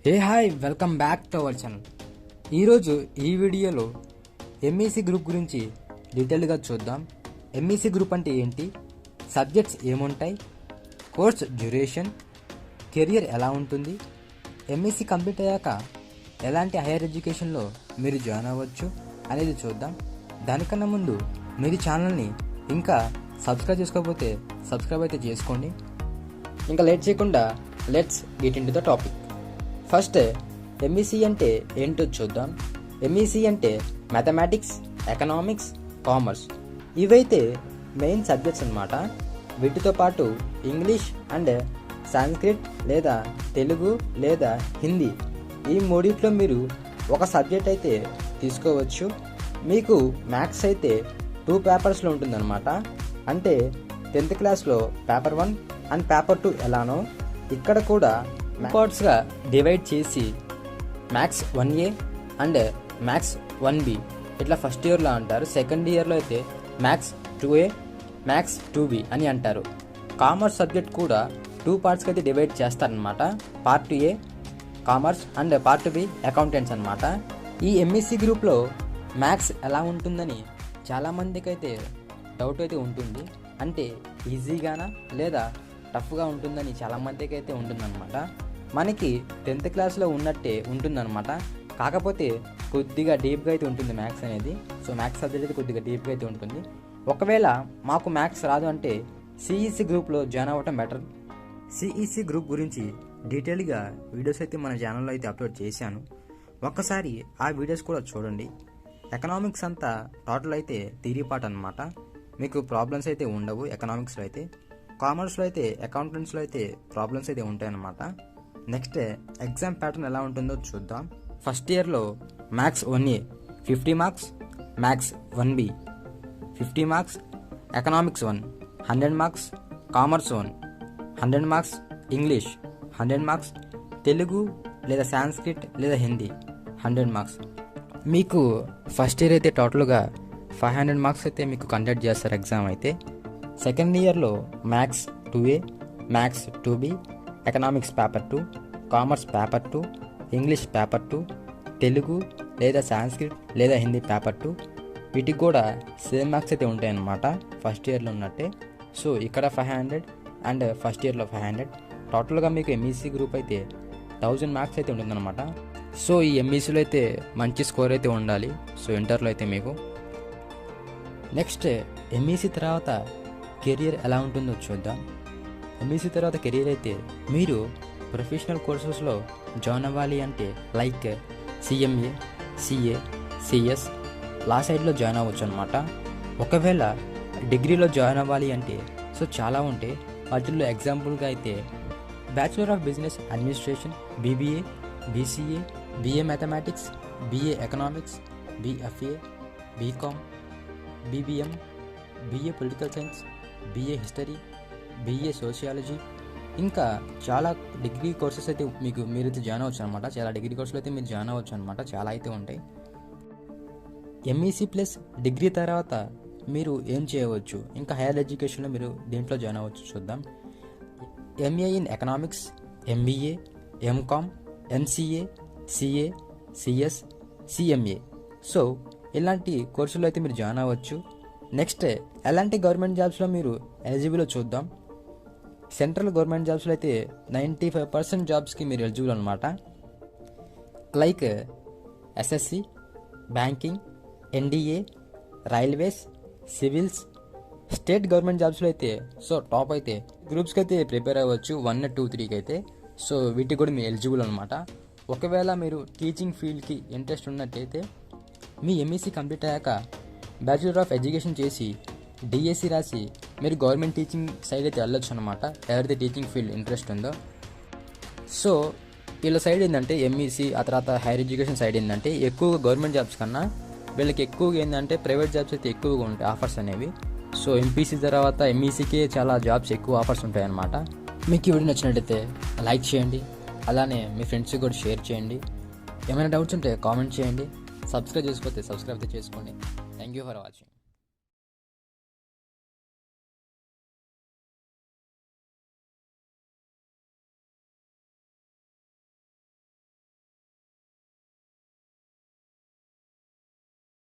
Hi welcome back to our channel. ఈరోజు ఈ వీడియోలో ఎంఈసీ గ్రూప్ గురించి డీటెయిల్గా చూద్దాం. ఎంఈసీ గ్రూప్ అంటే ఏంటి, సబ్జెక్ట్స్ ఏముంటాయి, కోర్స్ డ్యూరేషన్, కెరియర్ ఎలా ఉంటుంది, ఎంఈసీ కంప్లీట్ అయ్యాక ఎలాంటి హైయర్ ఎడ్యుకేషన్లో మీరు జాయిన్ అవ్వచ్చు అనేది చూద్దాం. దానికన్నా ముందు మీరు ఛానల్ని ఇంకా సబ్స్క్రైబ్ చేసుకోకపోతే సబ్స్క్రైబ్ అయితే చేసుకోండి. ఇంకా లేట్ చేయకుండా let's get in to the topic. First MEC అంటే ఏంటో చూద్దాం. ఎంఈసీ అంటే మ్యాథమెటిక్స్, ఎకనామిక్స్, కామర్స్ ఇవైతే మెయిన్ సబ్జెక్ట్స్ అన్నమాట. వీటితో పాటు ఇంగ్లీష్ అండ్ సాంస్క్రిట్ లేదా తెలుగు లేదా హిందీ ఈ మూడిట్లో మీరు ఒక సబ్జెక్ట్ అయితే తీసుకోవచ్చు. మీకు మ్యాథ్స్ అయితే 2 పేపర్స్లో ఉంటుందన్నమాట. అంటే 10th క్లాస్లో పేపర్ 1 అండ్ పేపర్ 2 ఎలానో ఇక్కడ కూడా పార్ట్స్గా డివైడ్ చేసి maths 1A and maths 1B ఇట్లా ఫస్ట్ ఇయర్లో అంటారు. సెకండ్ ఇయర్లో అయితే మ్యాథ్స్ 2A, మ్యాథ్స్ 2B అని అంటారు. కామర్స్ సబ్జెక్ట్ కూడా 2 పార్ట్స్కి అయితే డివైడ్ చేస్తారనమాట. Part 2A commerce and part 2B accountants అనమాట. ఈ ఎంఈసీ గ్రూప్లో మ్యాథ్స్ ఎలా ఉంటుందని చాలామందికి అయితే డౌట్ అయితే ఉంటుంది. అంటే ఈజీగానా లేదా టఫ్గా ఉంటుందని చాలామందికి అయితే ఉంటుందన్నమాట. మనకి 10th క్లాస్లో ఉన్నట్టే ఉంటుందన్నమాట. కాకపోతే కొద్దిగా డీప్గా అయితే ఉంటుంది మ్యాథ్స్ అనేది. సో మ్యాథ్స్ సబ్జెక్ట్ అయితే కొద్దిగా డీప్గా అయితే ఉంటుంది. ఒకవేళ మాకు మ్యాథ్స్ రాదు అంటే సిఈసి గ్రూప్లో జాయిన్ అవ్వటం బెటర్. సిఈసి గ్రూప్ గురించి డీటెయిల్గా వీడియోస్ అయితే మన ఛానల్లో అయితే అప్లోడ్ చేశాను. ఒక్కసారి ఆ వీడియోస్ కూడా చూడండి. ఎకనామిక్స్ అంతా టోటల్ అయితే థియరీ పార్ట్ అనమాట. మీకు ప్రాబ్లమ్స్ అయితే ఉండవు ఎకనామిక్స్లో అయితే. కామర్స్లో అయితే అకౌంటెంట్స్లో అయితే ప్రాబ్లమ్స్ అయితే ఉంటాయన్నమాట. నెక్స్ట్ ఎగ్జామ్ ప్యాటర్న్ ఎలా ఉంటుందో చూద్దాం. ఫస్ట్ ఇయర్లో maths 1A 50 marks, maths 1B 50 marks, economics 1 100 marks, commerce 1 100 marks, English 100 marks, Telugu లేదా సాంస్క్రిట్ లేదా హిందీ 100 మార్క్స్. మీకు ఫస్ట్ ఇయర్ అయితే టోటల్గా 500 మార్క్స్ అయితే మీకు కండక్ట్ చేస్తారు ఎగ్జామ్ అయితే. సెకండ్ ఇయర్లో maths 2A, maths 2B, economics paper 2, commerce paper 2, English paper 2, Telugu లేదా సాంస్క్రిట్ లేదా హిందీ పేపర్ 2 వీటికి కూడా సేమ్ మార్క్స్ అయితే ఉంటాయన్నమాట ఫస్ట్ ఇయర్లో ఉన్నట్టే. సో ఇక్కడ 500 అండ్ ఫస్ట్ ఇయర్లో 500 టోటల్గా మీకు ఎంఈసీ గ్రూప్ అయితే 1000 మార్క్స్ అయితే ఉంటుందన్నమాట. సో ఈ ఎంఈసీలో అయితే మంచి స్కోర్ అయితే ఉండాలి. సో ఇంటర్లో అయితే మీకు. నెక్స్ట్ ఎంఈసీ తర్వాత కెరియర్ ఎలా ఉంటుందో చూద్దాం. ఎంఈసీ తర్వాత కెరియర్ అయితే మీరు ప్రొఫెషనల్ కోర్సెస్లో జాయిన్ అవ్వాలి అంటే లైక్ సిఎంఏ, సిఏ, సిఎస్ లా సైడ్లో జాయిన్ అవ్వచ్చు అనమాట. ఒకవేళ డిగ్రీలో జాయిన్ అవ్వాలి అంటే సో చాలా ఉంటాయి. వాటిల్లో ఎగ్జాంపుల్గా అయితే bachelor of business administration, BBA, BCA, BA mathematics, BA economics, BFA, BCom, BBM, BA political science, BA history, BA sociology ఇంకా చాలా డిగ్రీ కోర్సెస్ అయితే మీరైతే జాయిన్ అవ్వచ్చు అనమాట. చాలా డిగ్రీ కోర్సులు అయితే మీరు జాయిన్ అవ్వచ్చు అనమాట. చాలా అయితే ఉంటాయి. ఎంఈసీ ప్లస్ డిగ్రీ తర్వాత మీరు ఏం చేయవచ్చు, ఇంకా హైయర్ ఎడ్యుకేషన్లో మీరు దేంట్లో జాయిన్ అవ్వచ్చు చూద్దాం. MA in economics, MBA, MCom, MCA, CA, CS, CMA. So ఇలాంటి కోర్సుల్లో అయితే మీరు జాయిన్ అవ్వచ్చు. నెక్స్ట్ ఎలాంటి గవర్నమెంట్ జాబ్స్లో మీరు ఎలిజిబుల్ చూద్దాం. సెంట్రల్ గవర్నమెంట్ జాబ్స్లో అయితే 95% జాబ్స్కి మీరు ఎలిజిబుల్ అనమాట. Like SSC, banking, NDA, railways, civils. State government జాబ్స్లో అయితే సో టాప్ అయితే గ్రూప్స్కి అయితే ప్రిపేర్ అవ్వచ్చు 1, 2, 3కి అయితే. సో వీటికి కూడా మీరు ఎలిజిబుల్ అనమాట. ఒకవేళ మీరు టీచింగ్ ఫీల్డ్కి ఇంట్రెస్ట్ ఉన్నట్టయితే మీ ఎంఈసీ కంప్లీట్ అయ్యాక బ్యాచులర్ ఆఫ్ ఎడ్యుకేషన్ చేసి డిఎస్సి రాసి మీరు గవర్నమెంట్ టీచింగ్ సైడ్ అయితే వెళ్ళొచ్చు అనమాట. ఎవరైతే టీచింగ్ ఫీల్డ్ ఇంట్రెస్ట్ ఉందో. సో వీళ్ళ సైడ్ ఏంటంటే ఎంఈసీ ఆ తర్వాత హైయర్ ఎడ్యుకేషన్ సైడ్ ఏంటంటే ఎక్కువగా గవర్నమెంట్ జాబ్స్ కన్నా వీళ్ళకి ఎక్కువగా ఏంటంటే ప్రైవేట్ జాబ్స్ అయితే ఎక్కువగా ఉంటాయి ఆఫర్స్ అనేవి. సో ఎంపీసీ తర్వాత ఎంఈసీకే చాలా జాబ్స్ ఎక్కువ ఆఫర్స్ ఉంటాయి అన్నమాట. మీకు ఈ వీడియో నచ్చినట్టయితే లైక్ చేయండి, అలానే మీ ఫ్రెండ్స్కి కూడా షేర్ చేయండి. ఏమైనా డౌట్స్ ఉంటే కామెంట్ చేయండి. సబ్స్క్రైబ్ చేసుకోతే సబ్స్క్రైబ్ అయితే చేసుకోండి. Thank you for watching.